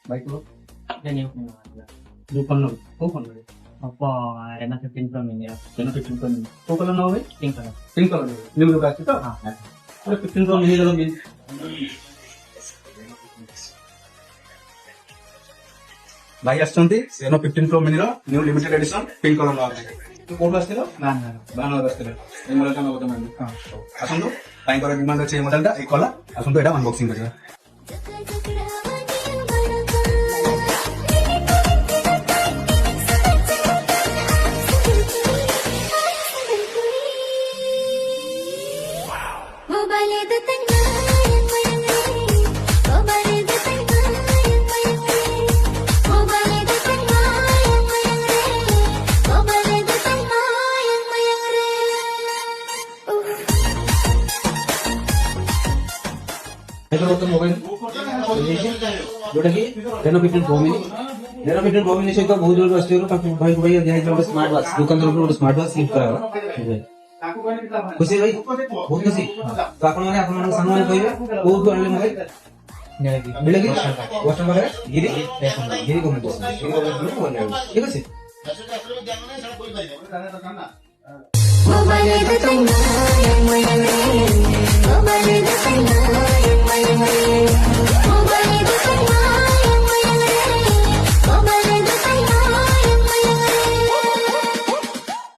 Baik lo. Yan yung Lupon lo. Lupon lo. Opo, Rena 15 Pro Mini. Reno 15 Pro Mini. Kung kailan na Pink color. Pink color. New look ito. Pero 15 Pro Mini lang din. भाई आसछन्ती Reno 15 Pro Mini ର new limited edition pink colour ର କୋଉଠୁ ଆସିଥିଲ ବାହାନଗର ଆସିଥିଲେ ଏଇ ମଡେଲଟା ନବ ତମେ ଆସନ୍ତୁ ତାଙ୍କର ଡିମାଣ୍ଡ ଅଛି ଏଇ ମଡେଲଟା ଏଇ କଲର ଆସନ୍ତୁ ଏଇଟା ଅନବକ୍ସିଂ କରିବା मोबाइल जोटा कि Reno 15 Pro Mini Reno 15 Pro Mini सहित बहुत जरूर आसते भाई को भैया दिया है स्मार्ट वॉच दुकान तरफ गोटे स्मार्ट वॉच गिफ्ट करावा खुशी भाई बहुत खुशी तो आपण माने आपण मान सामान कहबे बहुत आनले मोबाइल मिले कि कस्टमर पारे गिरी को ठीक আছে मोबाइल